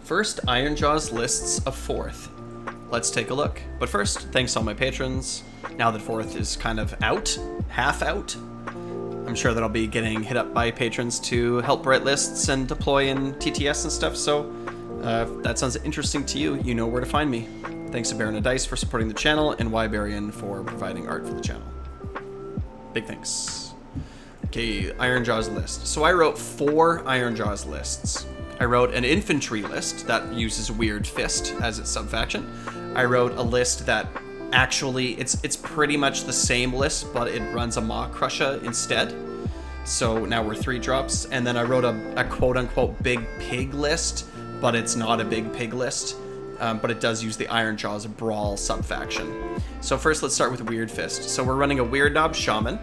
First, Ironjawz lists a 4th. Let's take a look. But first, thanks all my patrons. Now that 4th is kind of out, half out, I'm sure that I'll be getting hit up by patrons to help write lists and deploy in TTS and stuff, so if that sounds interesting to you, you know where to find me. Thanks to Baron of Dice for supporting the channel, and Ybarian for providing art for the channel. Big thanks. Okay, Ironjawz list. So I wrote 4 Ironjawz lists. I wrote an infantry list that uses Weird Fist as its subfaction. I wrote a list that actually, it's pretty much the same list, but it runs a Maw Crusher instead. So now we're 3 drops. And then I wrote a quote-unquote big pig list, but it's not a big pig list. But it does use the Ironjawz Brawl subfaction. So first, let's start with Weird Fist. So we're running a Weird Knob Shaman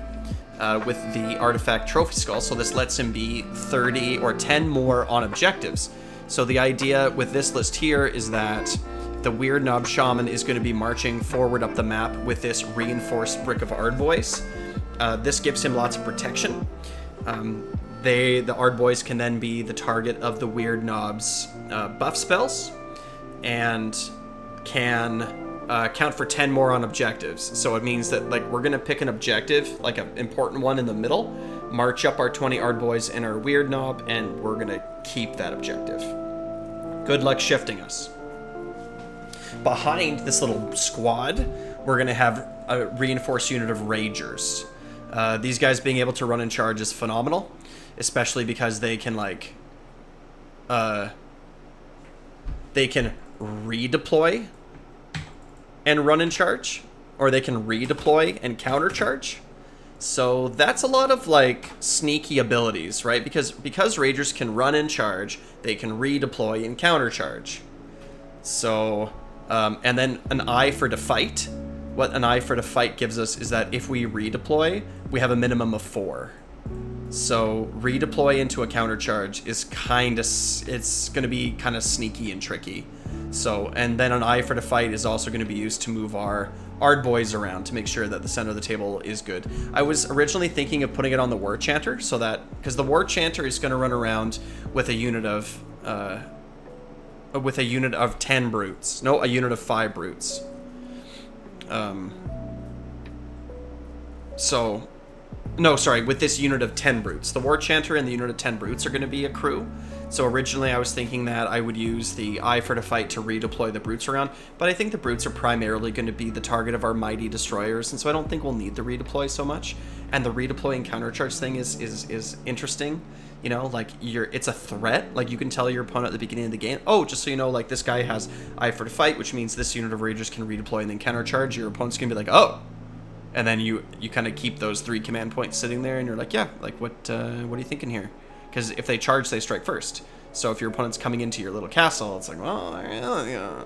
with the artifact Trophy Skull, so this lets him be 30 or 10 more on objectives. So the idea with this list here is that the Weird Knob Shaman is going to be marching forward up the map with this reinforced Brick of Ardboys. This gives him lots of protection. The Ardboys can then be the target of the Weird Knob's buff spells, and can count for 10 more on objectives. So it means that, like, we're gonna pick an objective, like an important one in the middle, march up our 20 Ardboys and our Weird Knob, and we're gonna keep that objective. Good luck shifting us. Behind this little squad, we're gonna have a reinforced unit of Ragers. These guys being able to run and charge is phenomenal, especially because they can, like, they can redeploy and run and charge, or they can redeploy and counter charge. So that's a lot of, like, sneaky abilities, right? Because Ragers can run and charge, they can redeploy and counter charge. So, and then an eye for to fight. What an eye for to fight gives us is that if we redeploy, we have a minimum of 4. So redeploy into a counter charge is it's going to be kind of sneaky and tricky. So, and then an eye for the fight is also going to be used to move our Ardboys around to make sure that the center of the table is good. I was originally thinking of putting it on the War Chanter, so that, because the War Chanter is going to run around with a unit of 10 brutes. No, a unit of 5 brutes. With this unit of 10 brutes. The War Chanter and the unit of 10 brutes are going to be a crew. So originally I was thinking that I would use the Eye for the Fight to redeploy the brutes around, but I think the brutes are primarily going to be the target of our mighty destroyers, and so I don't think we'll need the redeploy so much. And the redeploy and countercharge thing is interesting. You know, like, it's a threat. Like, you can tell your opponent at the beginning of the game, oh, just so you know, like, this guy has Eye for the Fight, which means this unit of Ragers can redeploy and then countercharge. Your opponent's going to be like, oh. And then you kind of keep those 3 command points sitting there, and you're like, yeah, like, what are you thinking here? Because if they charge, they strike first. So if your opponent's coming into your little castle, it's like, well, yeah.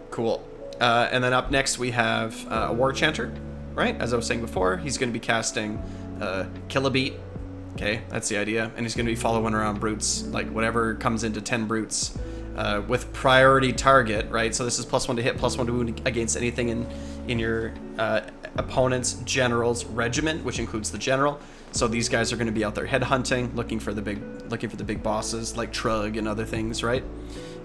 Cool. And then up next we have a War Chanter, right? As I was saying before, he's going to be casting Kill a Beat. Okay, that's the idea. And he's going to be following around brutes, like whatever comes into 10 brutes with priority target, right? So this is +1 to hit, +1 to wound against anything in your opponent's general's regiment, which includes the general. So these guys are going to be out there headhunting, looking for the big bosses like Trug and other things, right?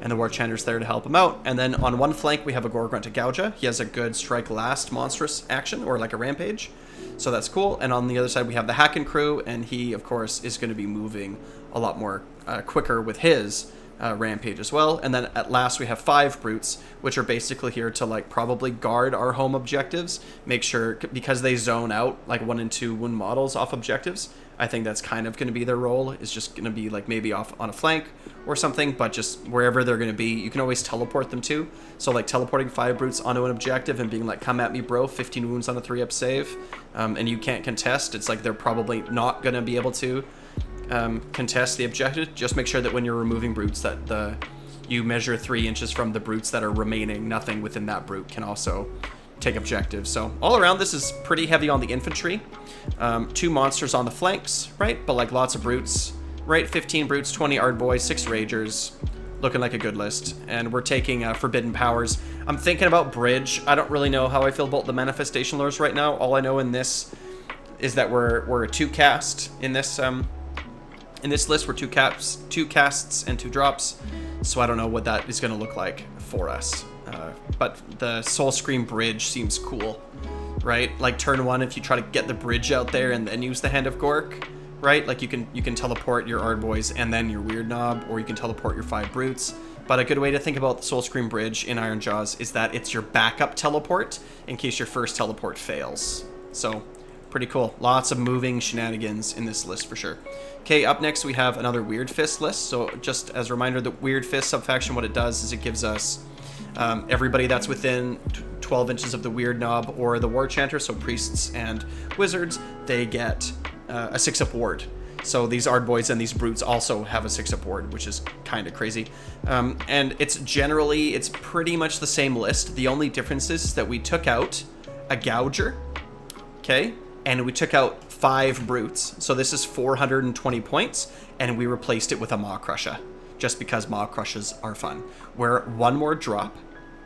And the War Chanter's there to help him out. And then on one flank we have a Gorgrunt Gouja. He has a good strike last monstrous action, or like a rampage. So that's cool. And on the other side we have the Hacken crew, and he of course is going to be moving a lot more quicker with his rampage as well. And then at last we have 5 brutes, which are basically here to, like, probably guard our home objectives, make sure, because they zone out like 1 and 2 wound models off objectives. I think that's kind of going to be their role, is just going to be like maybe off on a flank or something, but just wherever they're going to be, you can always teleport them to. So like teleporting 5 brutes onto an objective and being like, come at me bro, 15 wounds on a 3-up save, and you can't contest. It's like they're probably not going to be able to contest the objective. Just make sure that when you're removing brutes that you measure 3 inches from the brutes that are remaining. Nothing within that brute can also take objectives. So all around this is pretty heavy on the infantry. 2 monsters on the flanks, right? But like lots of brutes, right? 15 brutes, 20 Ardboys, 6 Ragers. Looking like a good list. And we're taking Forbidden Powers. I'm thinking about Bridge. I don't really know how I feel about the Manifestation Lures right now. All I know in this is that we're a 2 cast in this list. We're 2 casts and 2 drops. so I don't know what that is going to look like for us. But the Soul Scream bridge seems cool, right? Like turn 1, if you try to get the bridge out there and then use the Hand of Gork, right? Like you can teleport your Ardboys and then your Weird Knob, or you can teleport your 5 Brutes. But a good way to think about the Soul Scream bridge in Ironjawz is that it's your backup teleport in case your first teleport fails. So pretty cool. Lots of moving shenanigans in this list for sure. Okay, up next we have another Weird Fist list. So just as a reminder, the Weird Fist subfaction, what it does is it gives us everybody that's within 12 inches of the Weird Knob or the War Chanter, so priests and wizards, they get a 6-up ward. So these Ardboys and these Brutes also have a 6-up ward, which is kind of crazy. And it's pretty much the same list. The only difference is that we took out a Gouger, okay, and we took out 5 Brutes. So this is 420 points, and we replaced it with a Maw Crusher, just because Maw Crushers are fun. We're 1 more drop,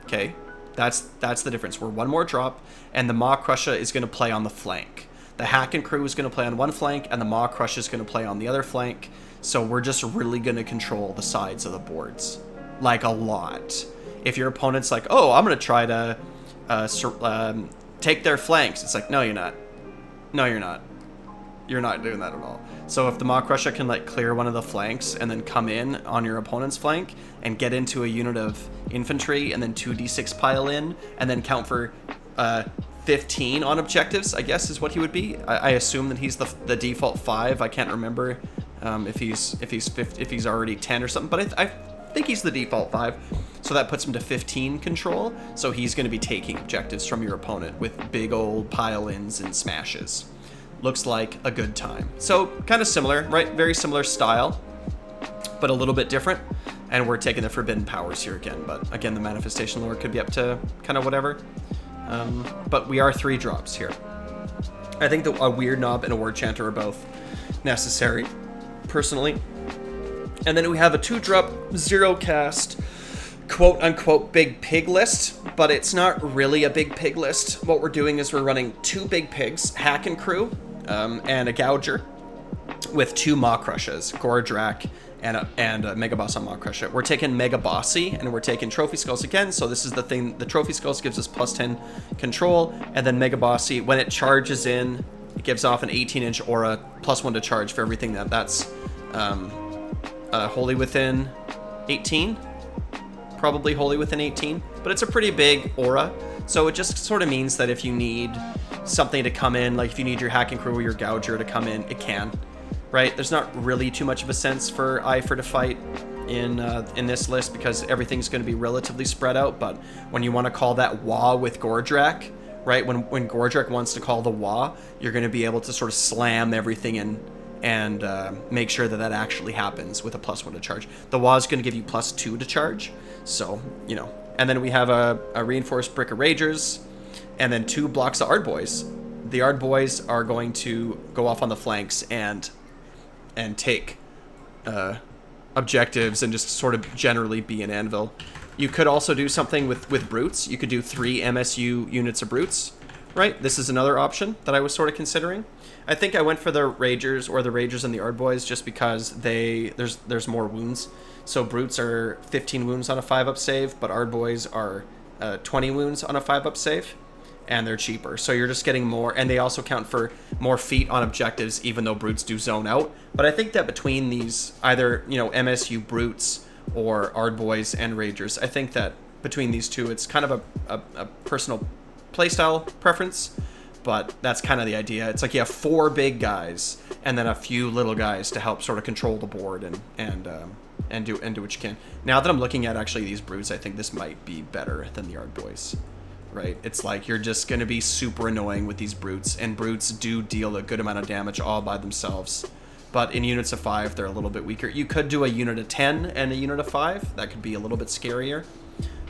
okay? That's the difference. We're 1 more drop, and the Maw Crusher is going to play on the flank. The Hack and Crew is going to play on one flank, and the Maw Crusher is going to play on the other flank. So we're just really going to control the sides of the boards, like a lot. If your opponent's like, oh, I'm going to try to take their flanks, it's like, no, you're not. No, you're not. You're not doing that at all. So if the Maw Crusher can like clear one of the flanks and then come in on your opponent's flank and get into a unit of infantry and then 2d6 pile in and then count for 15 on objectives, I guess is what he would be. I assume that he's the default 5. I can't remember if he's already 10 or something, but I think he's the default 5. So that puts him to 15 control. So he's going to be taking objectives from your opponent with big old pile-ins and smashes. Looks like a good time. So kind of similar, right? Very similar style, but a little bit different. And we're taking the Forbidden Powers here again. But again, the Manifestation Lore could be up to kind of whatever. But we are 3 drops here. I think that a Weird Knob and a War Chanter are both necessary, personally. And then we have a 2-drop, 0-cast, quote-unquote big pig list, but it's not really a big pig list. What we're doing is we're running 2 big pigs, Hack and Crew, and a Gouger, with 2 Maw Crushers, Gordrak and a Mega Boss on Maw Crusher. We're taking Mega Bossy, and we're taking Trophy Skulls again, so this is the thing. The Trophy Skulls gives us plus 10 control, and then Mega Bossy, when it charges in, it gives off an 18-inch aura, plus 1 to charge for everything that's wholly within 18. Probably wholly within 18, but it's a pretty big aura, so it just sort of means that if you need something to come in, like if you need your Hack and Crew or your Gouger to come in, it can. Right? There's not really too much of a sense for Ifer to fight in this list because everything's going to be relatively spread out. But when you want to call that Wah with Gordrak, right? When Gordrak wants to call the Wah, you're going to be able to sort of slam everything in and make sure that that actually happens with a plus 1 to charge. The Wah is going to give you plus 2 to charge. So, you know. And then we have a reinforced Brick of Ragers and then 2 blocks of Ardboys. The Ardboys are going to go off on the flanks and take objectives and just sort of generally be an anvil. You could also do something with Brutes. You could do 3 MSU units of Brutes, right? This is another option that I was sort of considering. I think I went for the Ragers or the Ragers and the Ardboys just because there's more wounds. So Brutes are 15 wounds on a 5-up save, but Ardboys are 20 wounds on a 5-up save. And they're cheaper, so you're just getting more, and they also count for more feet on objectives, even though Brutes do zone out. But I think that between these, either, you know, MSU Brutes or Ardboys and Ragers, I think that between these two, it's kind of a personal playstyle preference, but that's kind of the idea. It's like you have 4 big guys, and then a few little guys to help sort of control the board and do what you can. Now that I'm looking at actually these Brutes, I think this might be better than the Ardboys. Right, it's like you're just going to be super annoying with these Brutes, and Brutes do deal a good amount of damage all by themselves. But in units of 5, they're a little bit weaker. You could do a unit of 10 and a unit of 5. That could be a little bit scarier,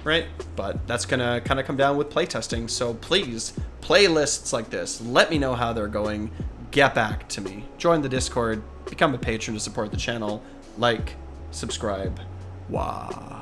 right? But that's going to kind of come down with playtesting. So please, playlists like this, let me know how they're going. Get back to me. Join the Discord. Become a patron to support the channel. Like, subscribe. Wah.